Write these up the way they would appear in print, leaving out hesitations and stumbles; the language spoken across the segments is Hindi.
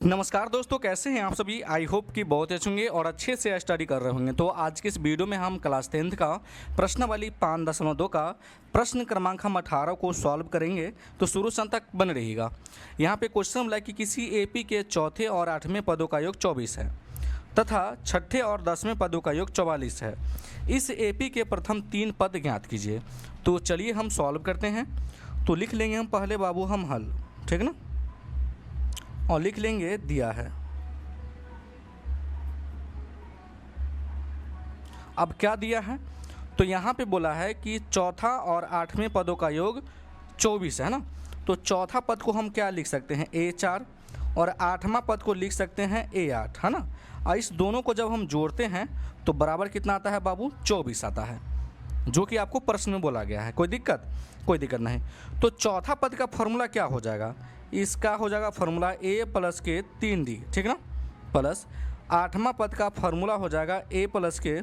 नमस्कार दोस्तों, कैसे हैं आप सभी। आई होप कि बहुत अच्छे होंगे और अच्छे से स्टडी कर रहे होंगे। तो आज के इस वीडियो में हम क्लास 10th का प्रश्नावली 5.2 का प्रश्न क्रमांक हम 18 को सॉल्व करेंगे। तो शुरू से अंत तक बन रहेगा। यहाँ पे क्वेश्चन मिला कि किसी एपी के चौथे और 8वें पदों का योग 24 है तथा छठे और 10वें पदों का योग 44 है। इस एपी के प्रथम 3 पद ज्ञात कीजिए। तो चलिए हम सॉल्व करते हैं। तो लिख लेंगे हम पहले बाबू हम हल, ठीक ना, और लिख लेंगे दिया है। अब क्या दिया है, तो यहाँ पे बोला है कि चौथा और 8वें पदों का योग 24 है ना। तो चौथा पद को हम क्या लिख सकते हैं, A4, और 8वां पद को लिख सकते हैं A8, है ना। और इस दोनों को जब हम जोड़ते हैं तो बराबर कितना आता है बाबू, 24 आता है, जो कि आपको प्रश्न में बोला गया है। कोई दिक्कत नहीं। तो चौथा पद का फॉर्मूला क्या हो जाएगा, इसका हो जाएगा फॉर्मूला A प्लस के 3D, ठीक ना, प्लस 8वां पद का फॉर्मूला हो जाएगा A प्लस के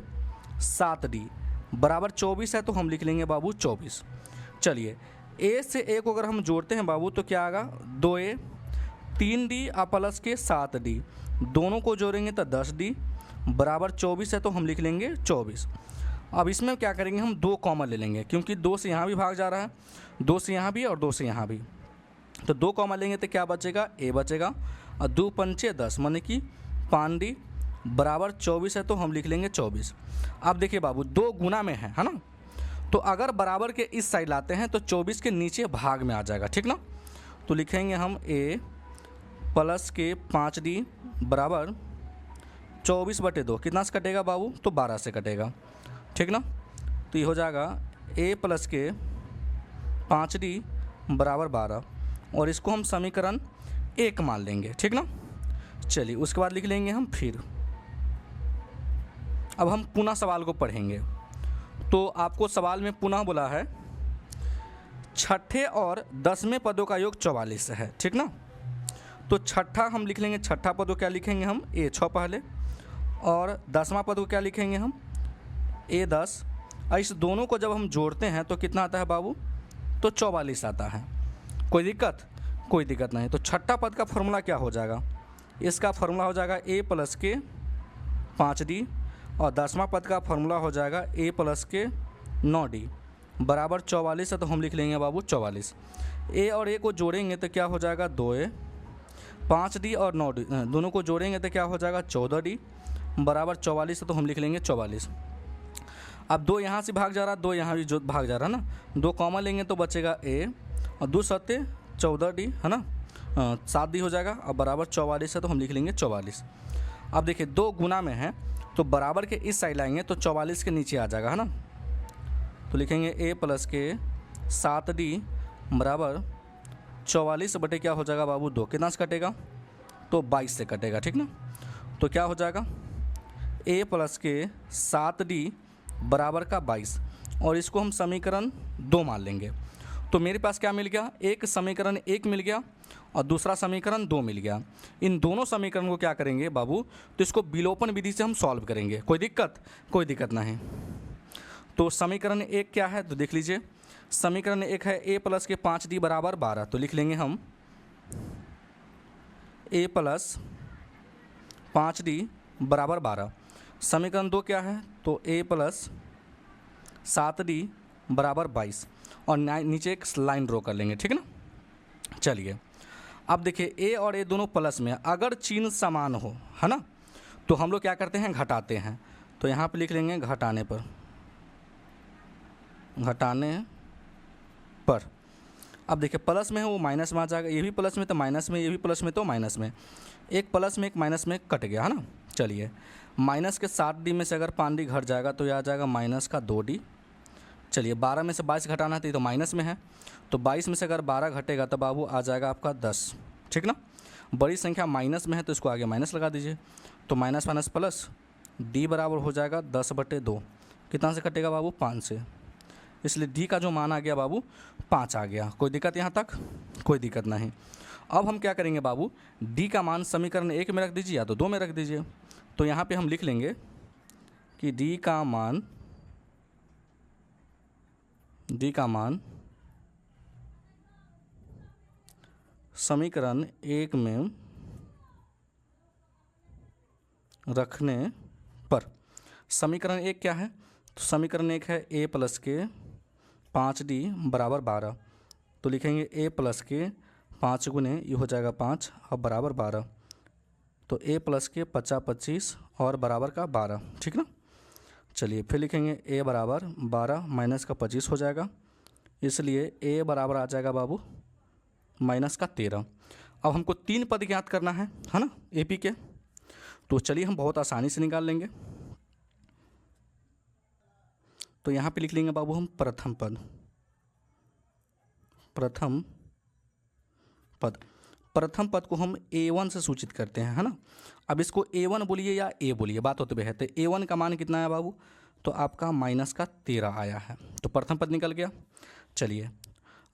7D बराबर 24 है। तो हम लिख लेंगे बाबू 24। चलिए A से A को अगर हम जोड़ते हैं बाबू तो क्या आएगा, 2A 3D और प्लस के 7D, दोनों को जोड़ेंगे तो 10D बराबर 24 है। तो हम लिख लेंगे 24। अब इसमें क्या करेंगे, हम 2 कॉमन ले लेंगे, क्योंकि 2 से यहाँ भी भाग जा रहा है, 2 से यहाँ भी और 2 से यहाँ भी। तो 2 कॉमन लेंगे तो क्या बचेगा, A बचेगा, और 2 पंचे 10 माने कि 5D बराबर 24 है। तो हम लिख लेंगे 24। अब देखिए बाबू 2 गुना में है ना। तो अगर बराबर के इस साइड लाते हैं तो 24 के नीचे भाग में आ जाएगा, ठीक ना। तो लिखेंगे हम A प्लस के 5D बराबर 24/2, कितना से कटेगा बाबू, तो 12 से कटेगा, ठीक ना। तो ये हो जाएगा A प्लस के 5D बराबर 12, और इसको हम समीकरण 1 मान लेंगे, ठीक ना। चलिए उसके बाद लिख लेंगे हम फिर। अब हम पुनः सवाल को पढ़ेंगे। तो आपको सवाल में पुनः बोला है छठे और 10वें पदों का योग 44 है, ठीक ना। तो छठा हम लिख लेंगे, छठा पद को क्या लिखेंगे हम, A6 पहले, और 10वां पद को क्या लिखेंगे हम, A10। और इस दोनों को जब हम जोड़ते हैं तो कितना आता है बाबू, तो 44 आता है। कोई दिक्कत नहीं। तो छठा पद का फॉर्मूला क्या हो जाएगा, इसका फॉर्मूला हो जाएगा A प्लस के 5D, और 10वां पद का फॉर्मूला हो जाएगा A प्लस के 9D बराबर 44 है। तो हम लिख लेंगे बाबू 44। A और A को जोड़ेंगे तो क्या हो जाएगा, 2A 5D और 9D दोनों को जोड़ेंगे तो क्या हो जाएगा, 14D बराबर 44 है। तो हम लिख लेंगे 44। अब 2 यहाँ से भाग जा रहा है, 2 यहाँ भी जो भाग जा रहा है ना, 2 कॉमन लेंगे तो बचेगा A, और 2 सत्ते 14D है ना, 7D हो जाएगा, और बराबर 44 है। तो हम लिख लेंगे 44। अब देखिए 2 गुना में है तो बराबर के इस साइड लाएंगे तो 44 के नीचे आ जाएगा, है ना। तो लिखेंगे A प्लस के 7D बराबर 44 बटे क्या हो जाएगा बाबू, 2, कितना से कटेगा, तो 22 से कटेगा, ठीक ना। तो क्या हो जाएगा, A प्लस के 7D बराबर का 22, और इसको हम समीकरण 2 मान लेंगे। तो मेरे पास क्या मिल गया, एक समीकरण 1 मिल गया और दूसरा समीकरण 2 मिल गया। इन दोनों समीकरण को क्या करेंगे बाबू, तो इसको विलोपन विधि से हम सॉल्व करेंगे। कोई दिक्कत नहीं। तो समीकरण 1 क्या है, तो देख लीजिए, समीकरण 1 है A प्लस के 5D बराबर 12। तो लिख लेंगे हम A प्लस 5D बराबर 12। समीकरण 2 क्या है, तो A प्लस 7D बराबर 22, और नीचे एक लाइन ड्रॉ कर लेंगे, ठीक है ना। चलिए अब देखिए A और A दोनों प्लस में, अगर चिन्ह समान हो, है ना, तो हम लोग क्या करते हैं, घटाते हैं। तो यहाँ पे लिख लेंगे घटाने पर। अब देखिए प्लस में है वो माइनस में आ जाएगा, ये भी प्लस में तो माइनस में, ये भी प्लस में तो माइनस में, एक प्लस में एक माइनस में कट गया, है ना। चलिए माइनस के 7D में से अगर 5D घट जाएगा तो ये आ जाएगा माइनस का 2D। चलिए 12 में से 22 घटाना है तो ये तो माइनस में है, तो 22 में से अगर 12 घटेगा तो बाबू आ जाएगा आपका 10, ठीक ना। बड़ी संख्या माइनस में है तो इसको आगे माइनस लगा दीजिए। तो माइनस माइनस प्लस D बराबर हो जाएगा 10/2, कितना से कटेगा बाबू, 5 से, इसलिए D का जो मान आ गया बाबू 5 आ गया। कोई दिक्कत यहाँ तक, कोई दिक्कत नहीं। अब हम क्या करेंगे बाबू, D का मान समीकरण 1 में रख दीजिए या तो 2 में रख दीजिए। तो यहाँ पे हम लिख लेंगे कि D का मान समीकरण 1 में रखने पर समीकरण 1 क्या है? तो समीकरण 1 है a प्लस के 5d बराबर 12। तो लिखेंगे a प्लस के 5 गुने ये हो जाएगा 5 और बराबर 12। तो a प्लस के 50 25 और बराबर का 12, ठीक ना। चलिए फिर लिखेंगे a बराबर 12 माइनस का 25 हो जाएगा, इसलिए a बराबर आ जाएगा बाबू माइनस का 13। अब हमको 3 पद ज्ञात करना है ना AP के। तो चलिए हम बहुत आसानी से निकाल लेंगे। तो यहाँ पे लिख लेंगे बाबू हम प्रथम पद। प्रथम पद को हम A1 से सूचित करते हैं, है ना। अब इसको A1 बोलिए या A बोलिए, बात होते हुए है। तो A1 का मान कितना है बाबू? तो आपका माइनस का 13 आया है। तो प्रथम पद निकल गया। चलिए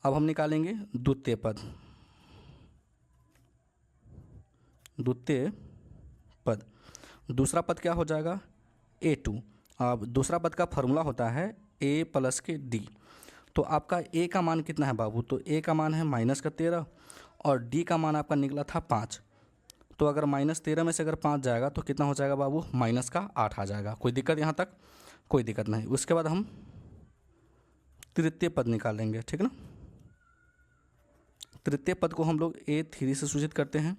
अब हम निकालेंगे द्वितीय पद। दूसरा पद क्या हो जाएगा? A2। अब दूसरा पद का फॉर्मूला होता है A प्लस के D। तो आपका A का मान कितना है बाबू? तो A का मान है माइनस का 13 और D का मान आपका निकला था 5। तो अगर माइनस 13 में से अगर 5 जाएगा तो कितना हो जाएगा बाबू? माइनस का 8 आ जाएगा। कोई दिक्कत यहाँ तक? कोई दिक्कत नहीं। उसके बाद हम तृतीय पद निकालेंगे, ठीक ना। तृतीय पद को हम लोग A3 से सूचित करते हैं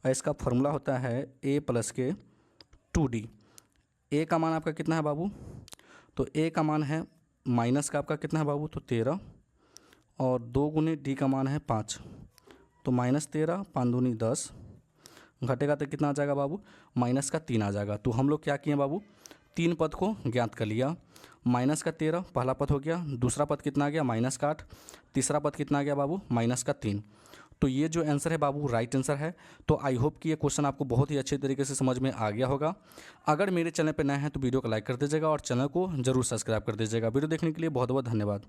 और इसका फॉर्मूला होता है A प्लस के 2D। A का मान आपका कितना है बाबू? तो A का मान है माइनस का आपका कितना है बाबू? तो 13 और 2 गुने D का मान है 5। तो माइनस 13 5 दूनी 10, घटेगा तो कितना आ जाएगा बाबू? माइनस का 3 आ जाएगा। तो हम लोग क्या किए बाबू? 3 पद को ज्ञात कर लिया। माइनस का 13 पहला पद हो गया, दूसरा पद कितना आ गया? माइनस का 8, तीसरा पद कितना आ गया बाबू? माइनस का 3। तो ये जो आंसर है बाबू राइट आंसर है। तो आई होप कि ये क्वेश्चन आपको बहुत ही अच्छे तरीके से समझ में आ गया होगा। अगर मेरे चैनल पर नए हैं तो वीडियो को लाइक कर दीजिएगा और चैनल को जरूर सब्सक्राइब कर दीजिएगा। वीडियो देखने के लिए बहुत बहुत धन्यवाद।